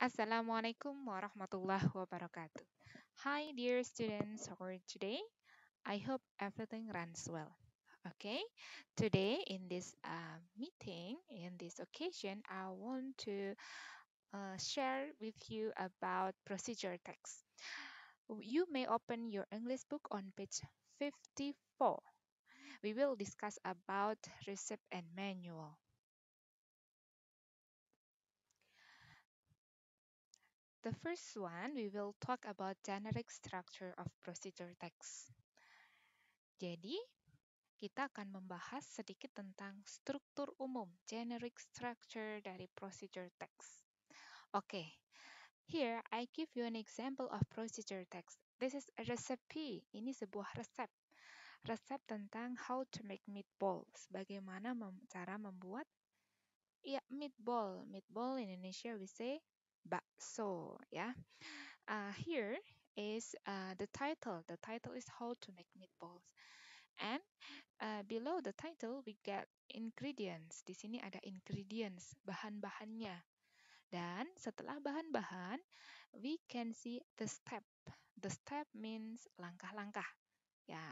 Assalamualaikum warahmatullahi wabarakatuh. Hi, dear students, how are you today? I hope everything runs well. Okay, today in this meeting, in this occasion, I want to share with you about procedure text. You may open your English book on page 54. We will discuss about receipt and manual. The first one, we will talk about generic structure of procedure text. Jadi, kita akan membahas sedikit tentang struktur umum, generic structure dari procedure text. Okay, here I give you an example of procedure text. This is a recipe. Ini sebuah resep. Resep tentang how to make meatballs. Bagaimana cara membuat meatball. Meatball in Indonesia we say bakso, ya. Here is the title. The title is how to make meatballs. And below the title we get ingredients. Di sini ada ingredients, bahan-bahannya. Dan setelah bahan-bahan, we can see the step. The step means langkah-langkah. Ya,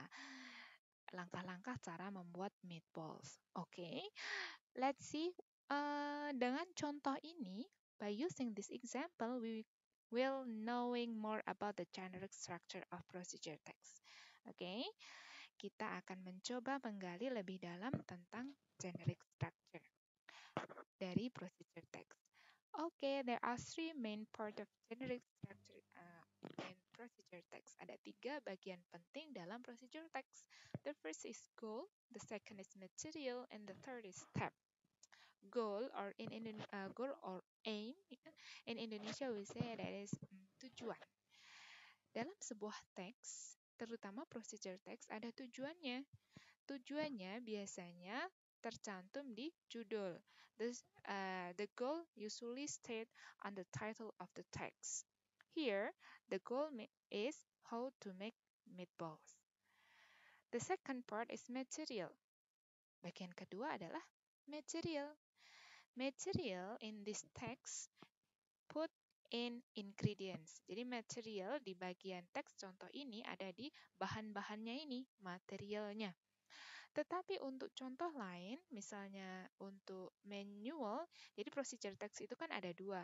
langkah-langkah cara membuat meatballs. Okay, let's see. Dengan contoh ini, by using this example, we will knowing more about the generic structure of procedure text. Okay, kita akan mencoba menggali lebih dalam tentang generic structure dari procedure text. Okay, there are three main part of generic structure in procedure text. Ada 3 bagian penting dalam procedure text. The first is goal, the second is material, and the third is step. Goal or goal or aim in Indonesia we say that is tujuan. Dalam sebuah teks, terutama procedure text, ada tujuannya. Tujuannya biasanya tercantum di judul. The goal usually state on the title of the text. Here, the goal is how to make meatballs. The second part is material. Bagian kedua adalah material. Material in this text put in ingredients. Jadi material di bagian teks contoh ini ada di bahan-bahannya ini, materialnya. Tetapi untuk contoh lain, misalnya untuk manual, jadi procedure text itu kan ada 2.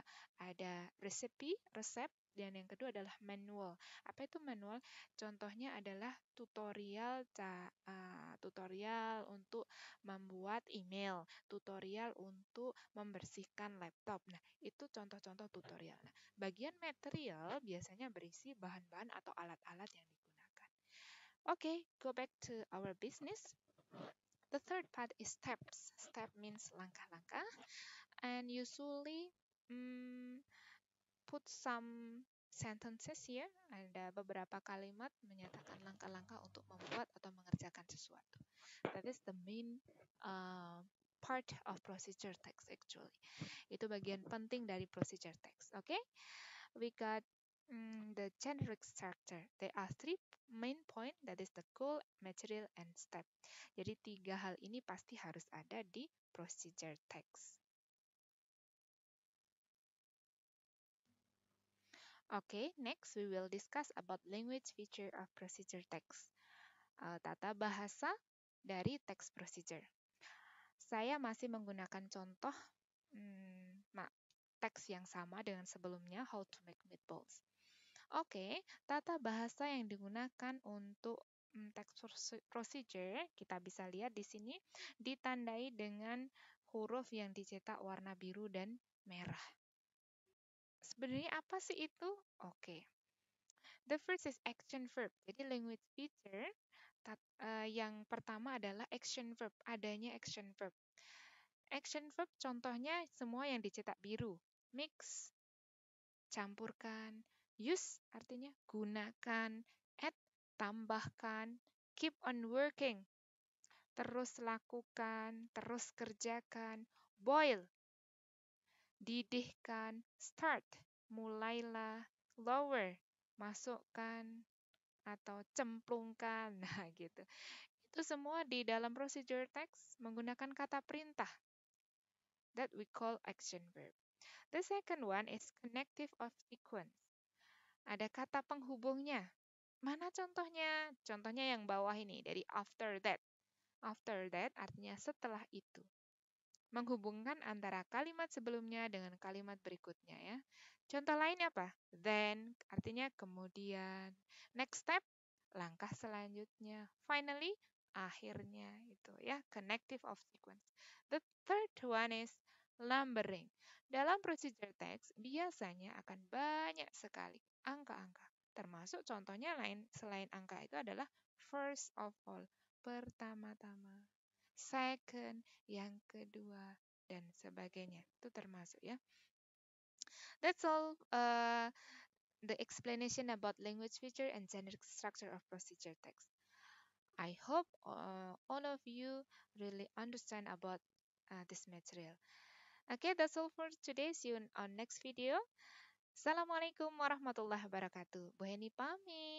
Ada recipe, resep, dan yang kedua adalah manual. Apa itu manual? Contohnya adalah tutorial tutorial untuk membuat email, tutorial untuk membersihkan laptop. Nah, itu contoh-contoh tutorial. Nah, bagian material biasanya berisi bahan-bahan atau alat-alat yang digunakan. Okay, go back to our business. The third part is steps. Step means langkah-langkah, and usually put some sentences here. Ada beberapa kalimat menyatakan langkah-langkah untuk membuat atau mengerjakan sesuatu. That is the main part of procedure text actually. Itu bagian penting dari procedure text. Okay, we got the generic structure. There are 3 main point, that is the goal, material, and step. Jadi 3 hal ini pasti harus ada di procedure text. Okay, next we will discuss about language feature of procedure text. Tata bahasa dari text procedure. Saya masih menggunakan contoh teks yang sama dengan sebelumnya, how to make meatballs. Oke, tata bahasa yang digunakan untuk text procedure, kita bisa lihat di sini ditandai dengan huruf yang dicetak warna biru dan merah. Sebenarnya apa sih itu? Oke. The first is action verb. Jadi language feature yang pertama adalah action verb, adanya action verb. Action verb contohnya semua yang dicetak biru. Mix, campurkan, use artinya gunakan, add tambahkan, keep on working terus lakukan, terus kerjakan, boil didihkan, start mulailah, lower masukkan atau cemplungkan. Nah, gitu. Itu semua di dalam procedure text menggunakan kata perintah. That we call action verb. The second one is connective of sequence. Ada kata penghubungnya. Mana contohnya? Contohnya yang bawah ini dari after that. After that artinya setelah itu. Menghubungkan antara kalimat sebelumnya dengan kalimat berikutnya ya. Contoh lain apa? Then artinya kemudian. Next step, langkah selanjutnya. Finally, akhirnya itu ya, connective of sequence. The third one is lumbering. Dalam procedure text biasanya akan banyak sekali angka-angka. Termasuk contohnya lain selain angka itu adalah first of all, pertama-tama, second, yang kedua, dan sebagainya. Itu termasuk ya. That's all the explanation about language feature and generic structure of procedure text. I hope all of you really understand about this material. Okay, that's all for today. See you on next video. Assalamualaikum warahmatullahi wabarakatuh. Bu Heni pamit.